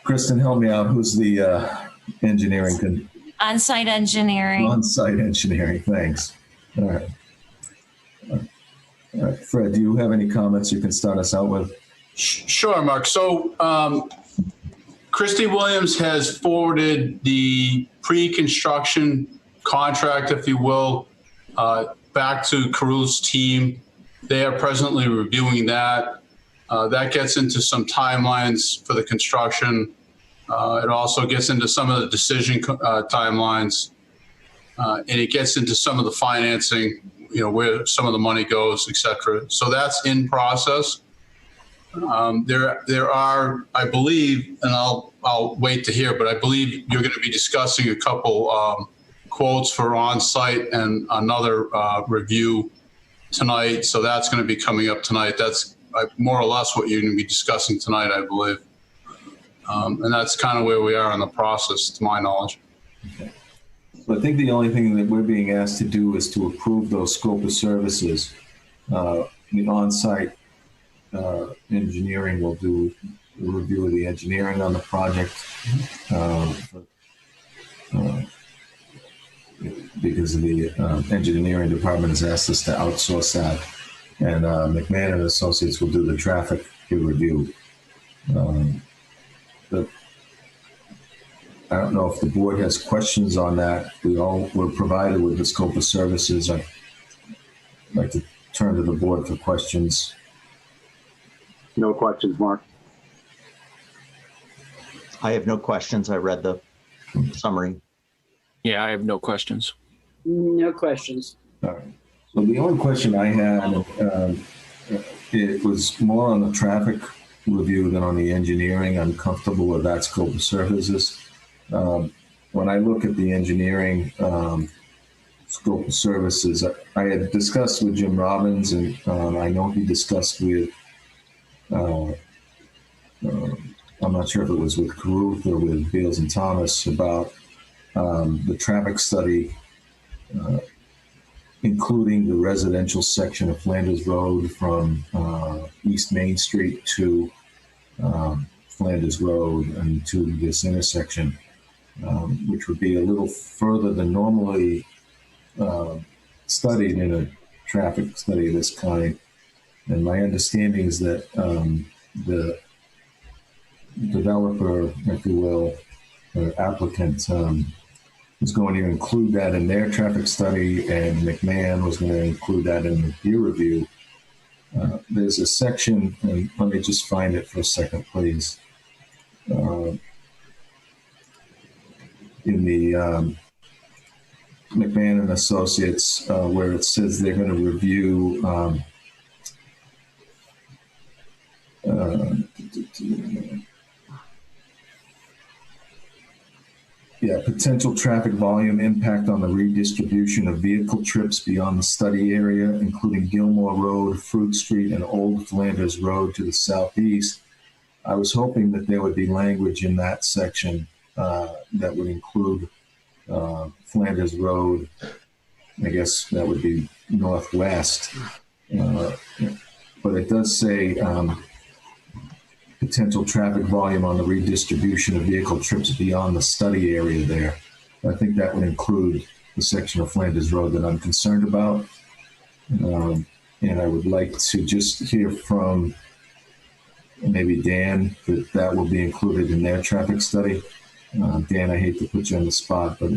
Kristen, help me out. Who's the engineering?
On-site engineering.
On-site engineering, thanks. All right. All right. Fred, do you have any comments you can start us out with?
Sure, Mark. So Christy Williams has forwarded the pre-construction contract, if you will, back to Carruth's team. They are presently reviewing that. That gets into some timelines for the construction. It also gets into some of the decision timelines, and it gets into some of the financing, where some of the money goes, et cetera. So that's in process. There are, I believe, and I'll wait to hear, but I believe you're going to be discussing a couple quotes for on-site and another review tonight. So that's going to be coming up tonight. That's more or less what you're going to be discussing tonight, I believe. And that's kind of where we are in the process, to my knowledge.
Okay. So I think the only thing that we're being asked to do is to approve those scope of services. The on-site engineering will do a review of the engineering on the project because the engineering department has asked us to outsource that, and McMahon and Associates will do the traffic peer review. But I don't know if the board has questions on that. We all were provided with the scope of services. I'd like to turn to the board for questions.
No questions, Mark.
I have no questions. I read the summary.
Yeah, I have no questions.
No questions.
All right. So the only question I had, it was more on the traffic review than on the engineering. I'm comfortable with that scope of services. When I look at the engineering scope of services, I had discussed with Jim Robbins, and I know he discussed with, I'm not sure if it was with Carruth or with Beals and Thomas, about the traffic study, including the residential section of Flanders Road from East Main Street to Flanders Road and to this intersection, which would be a little further than normally studied in a traffic study of this kind. And my understanding is that the developer, if you will, or applicant, was going to include that in their traffic study, and McMahon was going to include that in the peer review. There's a section, and let me just find it for a second, please. In the McMahon and Associates, where it says they're going to review potential traffic volume impact on the redistribution of vehicle trips beyond the study area, including Gilmore Road, Fruit Street, and Old Flanders Road to the southeast. I was hoping that there would be language in that section that would include Flanders Road. I guess that would be northwest. But it does say potential traffic volume on the redistribution of vehicle trips beyond the study area there. I think that would include the section of Flanders Road that I'm concerned about. And I would like to just hear from maybe Dan that will be included in their traffic study. Dan, I hate to put you on the spot, but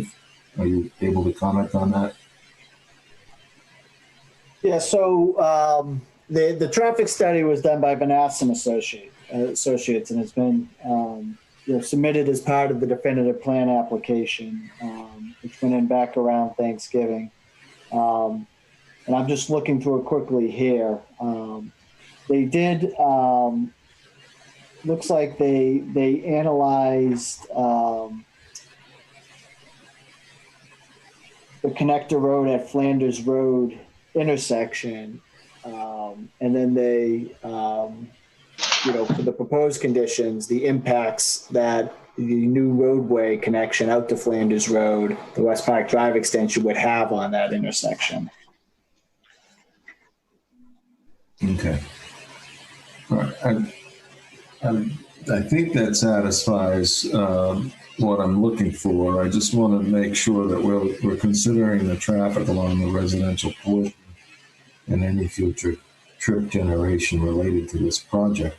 are you able to comment on that?
Yeah, so the traffic study was done by Manassas and Associates, and it's been submitted as part of the definitive plan application, which went in back around Thanksgiving. And I'm just looking through it quickly here. They did, looks like they analyzed the connector road at Flanders Road intersection, and then they for the proposed conditions, the impacts that the new roadway connection out to Flanders Road, the West Park Drive extension, would have on that intersection.
Okay. All right. I think that satisfies what I'm looking for. I just want to make sure that we're considering the traffic along the residential portion and any future trip generation related to this project.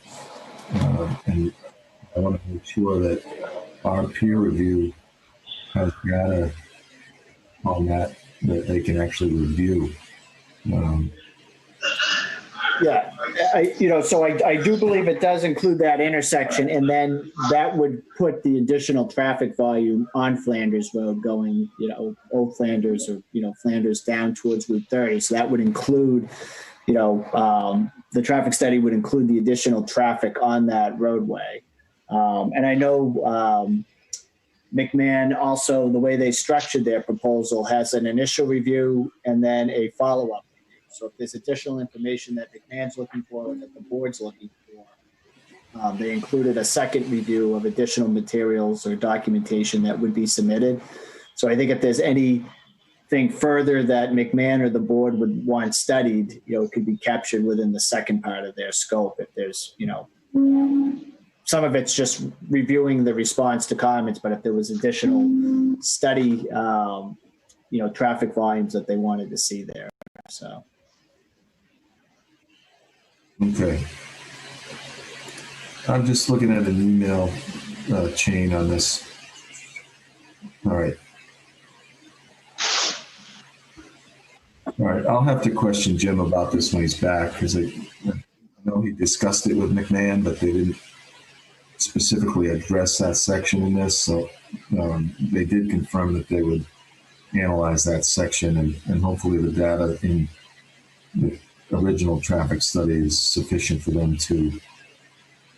And I want to make sure that our peer review has data on that they can actually review.
So I do believe it does include that intersection, and then that would put the additional traffic volume on Flanders Road going, Old Flanders or, Flanders down towards Route 30. So that would include, the traffic study would include the additional traffic on that roadway. And I know McMahon also, the way they structured their proposal, has an initial review and then a follow-up. So if there's additional information that McMahon's looking for or that the board's looking for, they included a second review of additional materials or documentation that would be submitted. So I think if there's anything further that McMahon or the board would want studied, it could be captured within the second part of their scope. If there's, some of it's just reviewing the response to comments, but if there was additional study, traffic volumes that they wanted to see there. So.
Okay. I'm just looking at an email chain on this. All right. I'll have to question Jim about this when he's back, because I know he discussed it with McMahon, but they didn't specifically address that section in this. So they did confirm that they would analyze that section, and hopefully the data in the original traffic study is sufficient for them to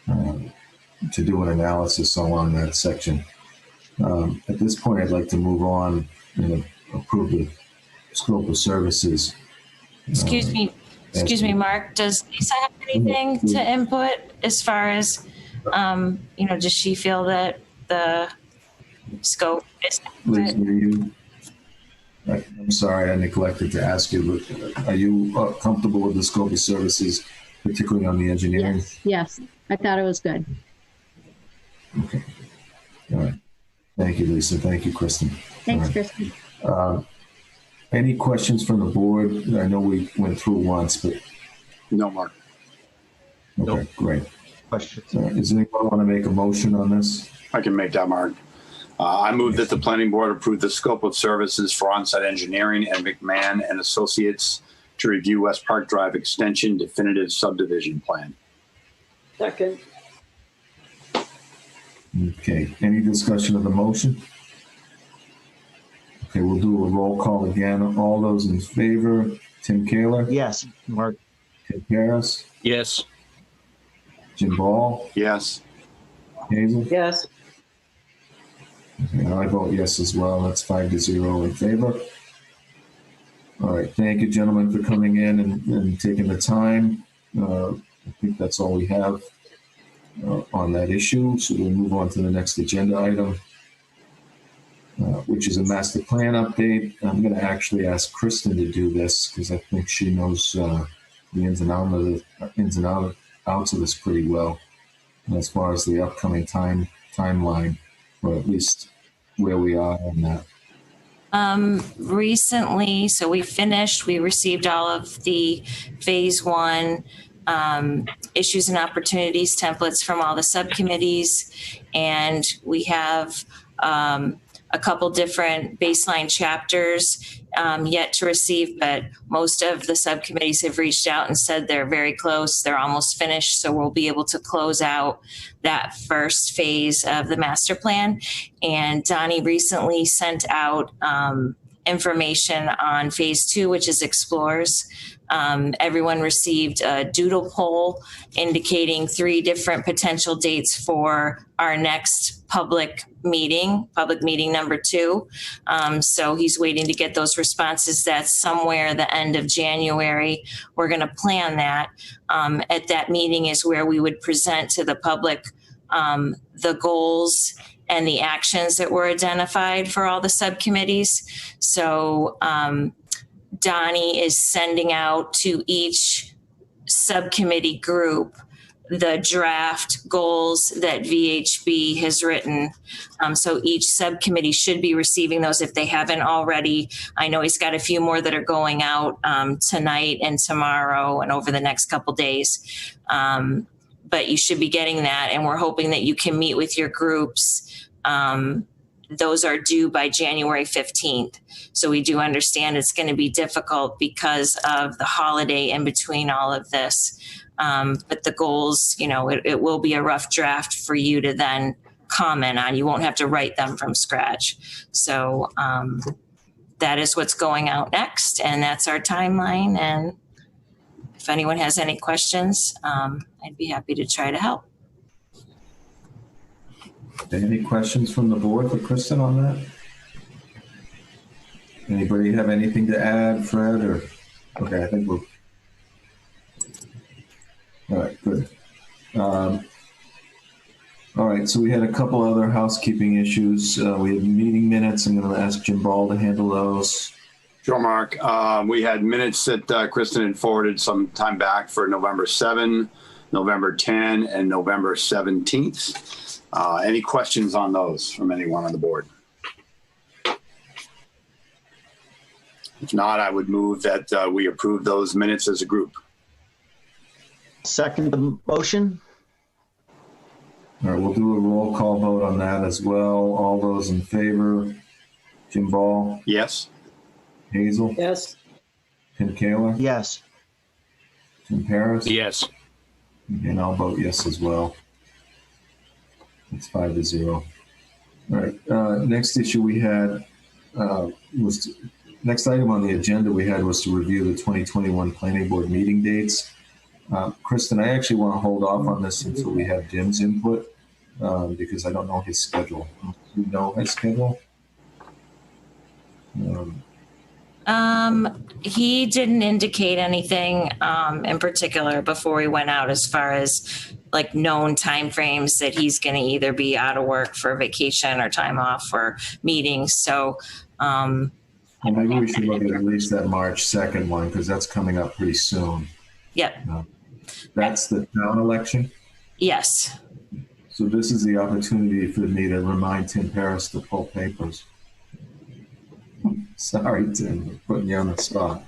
do an analysis along that section. At this point, I'd like to move on and approve the scope of services.
Excuse me, Mark. Does Lisa have anything to input as far as, does she feel that the scope is
Liz,
adequate.
are you? I'm sorry, I neglected to ask you, but are you comfortable with the scope of services, particularly on the engineering?
Yes, I thought it was good.
Okay. All right. Thank you, Lisa. Thank you, Kristen.
Thanks,
All right.
Kristen.
Any questions from the board? I know we went through once, but
No, Mark.
okay,
Nope.
great.
Questions?
Does anyone want to make a motion on this?
I can make that, Mark. I move that the planning board approve the scope of services for on-site engineering and McMahon and Associates to review West Park Drive Extension definitive subdivision plan.
Second.
Okay. Any discussion of the motion? Okay, we'll do a roll call again. All those in favor, Tim Kaler,
Yes, Mark.
Ted Paris,
Yes.
Jim Ball,
Yes.
Hazel?
Yes.
Okay, and I vote yes as well. That's 5-0 in favor. All right. Thank you, gentlemen, for coming in and taking the time. I think that's all we have on that issue. So we'll move on to the next agenda item, which is a master plan update. I'm going to actually ask Kristen to do this because I think she knows the ins and outs of this pretty well, as far as the upcoming timeline, or at least where we are on that.
Recently, so we received all of the phase 1 issues and opportunities templates from all the subcommittees, and we have a couple different baseline chapters yet to receive, but most of the subcommittees have reached out and said they're very close, they're almost finished, so we'll be able to close out that first phase of the master plan. And Donnie recently sent out information on phase 2, which is Explores. Everyone received a doodle poll indicating 3 different potential dates for our next public meeting number 2. So he's waiting to get those responses. That's somewhere the end of January. We're going to plan that. At that meeting is where we would present to the public the goals and the actions that were identified for all the subcommittees. So Donnie is sending out to each subcommittee group the draft goals that VHB has written. So each subcommittee should be receiving those if they haven't already. I know he's got a few more that are going out tonight and tomorrow and over the next couple days. But you should be getting that, and we're hoping that you can meet with your groups. Those are due by January 15th. So we do understand it's going to be difficult because of the holiday in between all of this. But the goals, it will be a rough draft for you to then comment on. You won't have to write them from scratch. So that is what's going out next, and that's our timeline. And if anyone has any questions, I'd be happy to try to help.
Any questions from the board for Kristen on that? Anybody have anything to add, Fred? Or okay, I think we're all right. Good. All right. So we had a couple other housekeeping issues. We had meeting minutes. I'm going to ask Jim Ball to handle those.
Sure, Mark. We had minutes that Kristen had forwarded some time back for November 7, November 10, and November 17th. Any questions on those from anyone on the board? If not, I would move that we approve those minutes as a group.
Second the motion?
All right, we'll do a roll call vote on that as well. All those in favor, Jim Ball?
Yes.
Hazel?
Yes.
Tim Kaler?
Yes.
Tim Paris?
Yes.
And I'll vote yes as well. It's 5-0. All right. Next issue we had next item on the agenda we had was to review the 2021 Planning Board meeting dates. Kristen, I actually want to hold off on this until we have Jim's input because I don't know his schedule. Do you know his schedule?
He didn't indicate anything in particular before we went out as far as like known timeframes that he's going to either be out of work for vacation or time off for meetings. So,
Well, maybe we should look at least that March 2nd one, because that's coming up pretty soon.
yep.
That's the town election.
Yes.
So this is the opportunity for me to remind Tim Paris to pull papers. Sorry, Tim, putting you on the spot.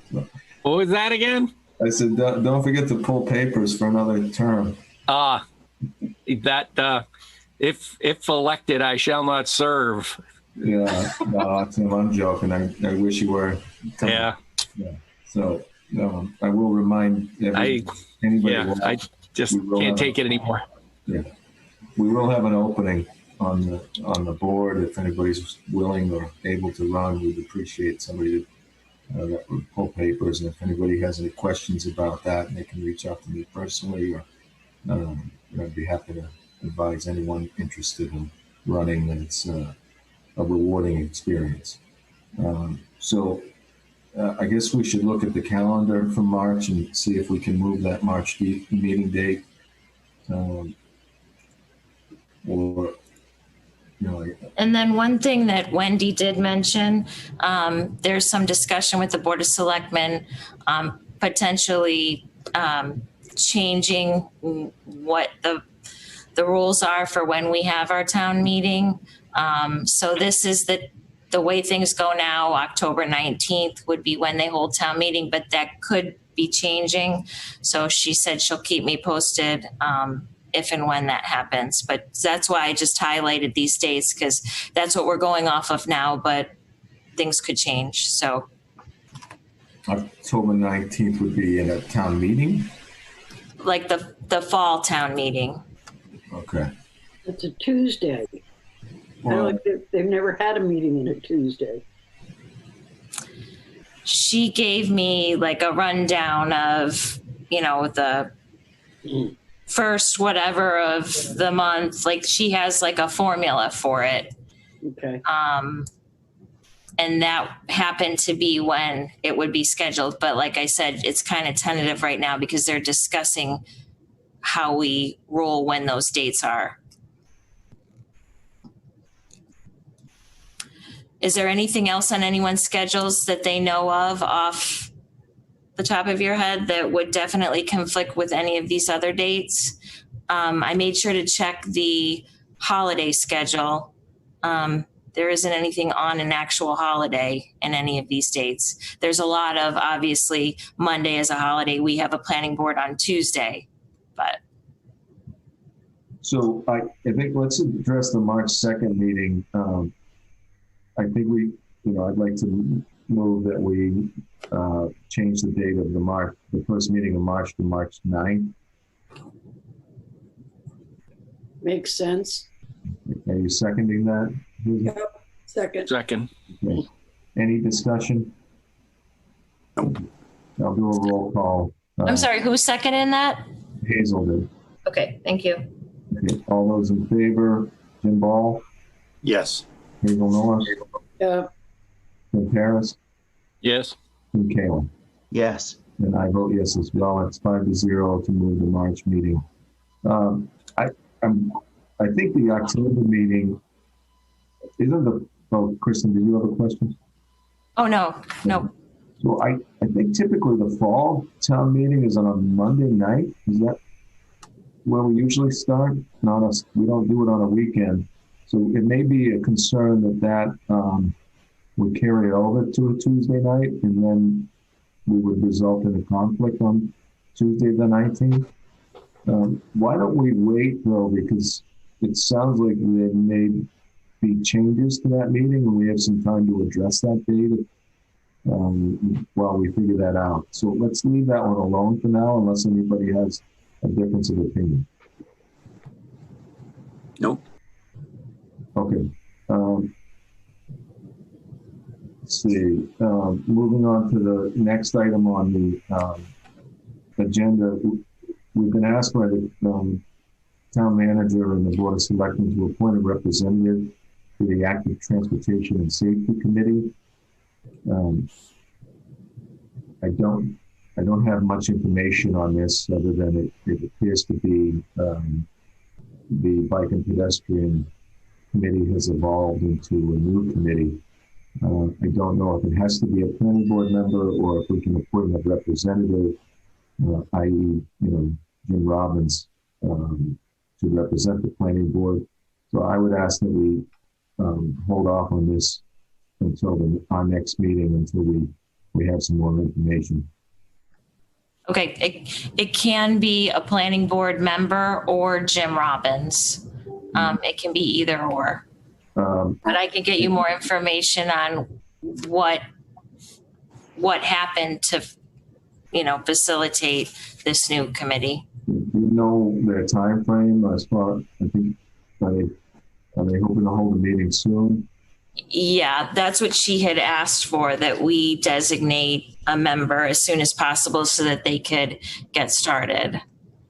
What was that again?
I said, don't forget to pull papers for another term.
That if elected, I shall not serve.
Yeah, no, Tim, I'm joking. I wish you were.
Yeah.
So I will remind anybody.
I just can't take it anymore.
Yeah, we will have an opening on the board if anybody's willing or able to run. We'd appreciate somebody that would pull papers, and if anybody has any questions about that, they can reach out to me personally, or I'd be happy to advise anyone interested in running. And it's a rewarding experience. So I guess we should look at the calendar for March and see if we can move that March meeting date.
And then one thing that Wendy did mention, there's some discussion with the Board of Selectmen, potentially changing what the rules are for when we have our town meeting. So this is the way things go now. October 19th would be when they hold town meeting, but that could be changing. So she said she'll keep me posted if and when that happens. But that's why I just highlighted these dates, because that's what we're going off of now, but things could change. So
October 19th would be in a town meeting?
Like the fall town meeting.
Okay.
It's a Tuesday.
Well,
They've never had a meeting on a Tuesday.
She gave me like a rundown of, the first whatever of the month. Like she has like a formula for it.
Okay.
And that happened to be when it would be scheduled. But like I said, it's kind of tentative right now because they're discussing how we roll when those dates are. Is there anything else on anyone's schedules that they know of off the top of your head that would definitely conflict with any of these other dates? I made sure to check the holiday schedule. There isn't anything on an actual holiday in any of these dates. There's a lot of, obviously, Monday is a holiday. We have a planning board on Tuesday, but.
So I think let's address the March 2nd meeting. I think I'd like to move that we change the date of the first meeting of March to March 9th.
Makes sense.
Are you seconding that?
Yep. Second.
Okay. Any discussion? I'll do a roll call.
I'm sorry, who's second in that?
Hazel did.
Okay, thank you.
Okay. All those in favor, Jim Ball,
Yes.
Hazel Miller,
Yeah.
Tim Paris,
Yes.
and Kalen.
Yes.
And I vote yes as well. It's 5-0 to move the March meeting. I think the October meeting Kristen, did you have a question?
Oh, no.
So I think typically the fall town meeting is on a Monday night. Is that where we usually start? We don't do it on a weekend. So it may be a concern that would carry over to a Tuesday night, and then we would result in a conflict on Tuesday the 19th. Why don't we wait, though, because it sounds like there may be changes to that meeting, and we have some time to address that date while we figure that out. So let's leave that one alone for now, unless anybody has a difference of opinion.
Nope.
Okay. Let's see. Moving on to the next item on the agenda. We've been asked by the town manager and the Board of Selectmen to appoint a representative to the Active Transportation and Safety Committee. I don't have much information on this other than it appears to be the Bike and Pedestrian Committee has evolved into a new committee. I don't know if it has to be a planning board member or if we can appoint a representative, i.e., Jim Robbins, to represent the planning board. So I would ask that we hold off on this until our next meeting, until we have some more information.
Okay, it can be a planning board member or Jim Robbins. It can be either or. But I can get you more information on what happened to, facilitate this new committee.
Do you know their time frame as far? I think are they hoping to hold a meeting soon?
Yeah, that's what she had asked for, that we designate a member as soon as possible so that they could get started.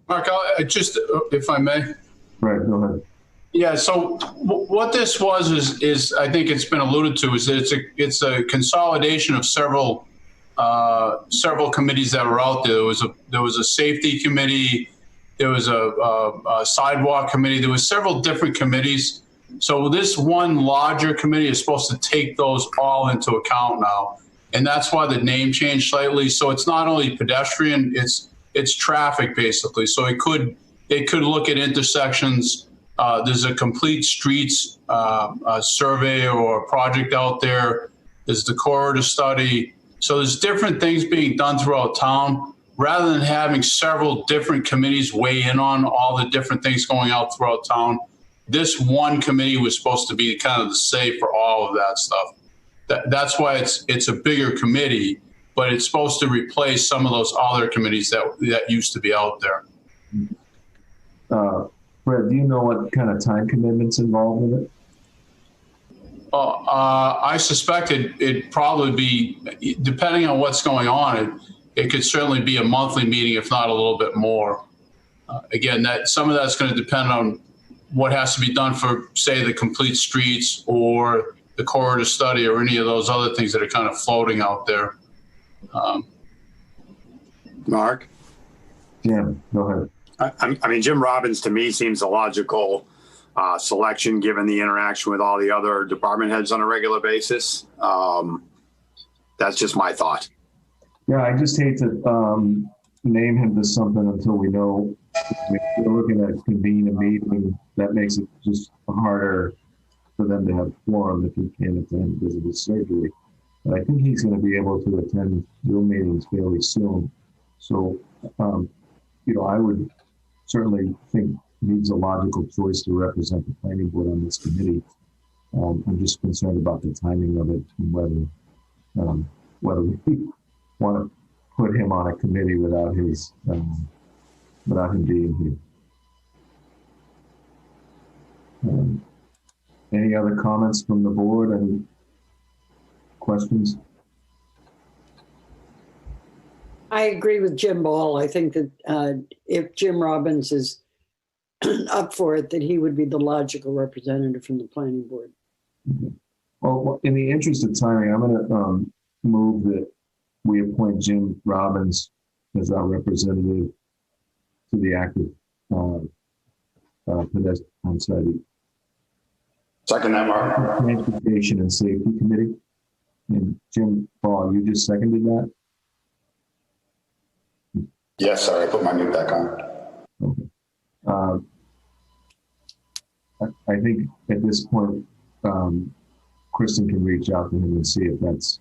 Mark, I just, if I may.
Right, go ahead.
Yeah, so what this was is I think it's been alluded to, is that it's a consolidation of several committees that were out there. There was a safety committee, there was a sidewalk committee, there was several different committees. So this one larger committee is supposed to take those all into account now. And that's why the name changed slightly. So it's not only pedestrian, it's traffic basically. So it could look at intersections. There's a complete streets survey or project out there. There's the corridor study. So there's different things being done throughout town, rather than having several different committees weigh in on all the different things going out throughout town. This one committee was supposed to be kind of the say for all of that stuff. That's why it's a bigger committee, but it's supposed to replace some of those other committees that used to be out there.
Fred, do you know what kind of time commitments involved with it?
I suspect it'd probably be, depending on what's going on, it could certainly be a monthly meeting, if not a little bit more. Again, some of that's going to depend on what has to be done for, say, the complete streets or the corridor study or any of those other things that are kind of floating out there.
Mark?
Yeah, go ahead.
I mean, Jim Robbins to me seems a logical selection given the interaction with all the other department heads on a regular basis. That's just my thought.
Yeah, I just hate to name him to something until we know. We're looking at convene a meeting. That makes it just harder for them to have quorum if he can't attend because of his surgery. But I think he's going to be able to attend Zoom meetings fairly soon. So, I would certainly think he's a logical choice to represent the planning board on this committee. I'm just concerned about the timing of it and whether we want to put him on a committee without him being here. Any other comments from the board? Any questions?
I agree with Jim Ball. I think that if Jim Robbins is up for it, that he would be the logical representative from the planning board.
Okay. Well, in the interest of timing, I'm going to move that we appoint Jim Robbins as our representative to the active pedestrian study.
Second that, Mark.
Transportation and Safety Committee. And Jim Ball, you just seconded that?
Yes, sorry, I put my mute back on.
Okay. I think at this point, Kristen can reach out to him and see if that's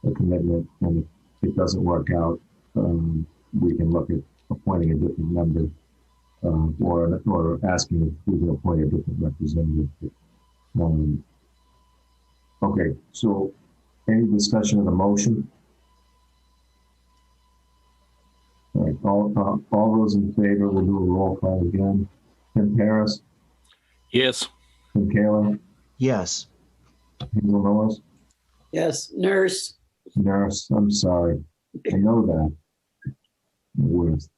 a commitment. And if it doesn't work out, we can look at appointing a different member or asking if we can appoint a different representative. Okay, so any discussion of the motion? All right, all those in favor, we'll do a roll call again. Tim Paris?
Yes.
Tim Kaler?
Yes.
Hazel Knowles?
Yes, Nurse.
Nurse, I'm sorry. I know that. The worst.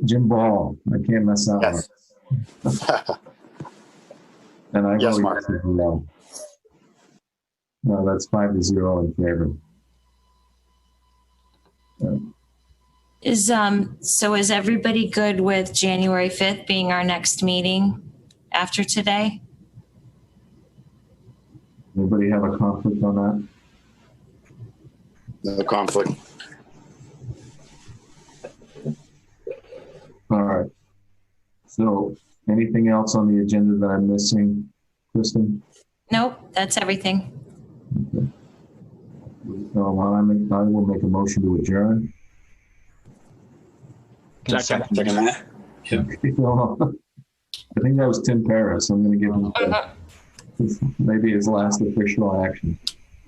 Jim Ball, I can't mess up.
Yes.
And I
Yes,
vote
Mark.
yes as well. No, that's 5-0 in favor.
So is everybody good with January 5th being our next meeting after today?
Anybody have a conflict on that?
No conflict.
All right. So anything else on the agenda that I'm missing, Kristen?
Nope, that's everything.
Okay. I will make a motion to adjourn.
Second.
That.
I think that was Tim Paris. I'm going to give him maybe his last official action.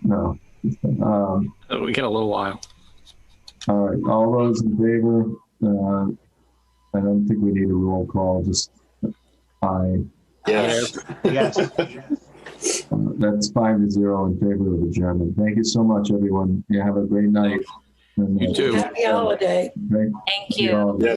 No.
We get a little while.
All right. All those in favor? I don't think we need a roll call. Just aye.
Yes.
Yes.
That's 5-0 in favor of adjournment. Thank you so much, everyone. You have a great night.
You too.
Happy holiday.
Okay.
Thank you.
Yeah.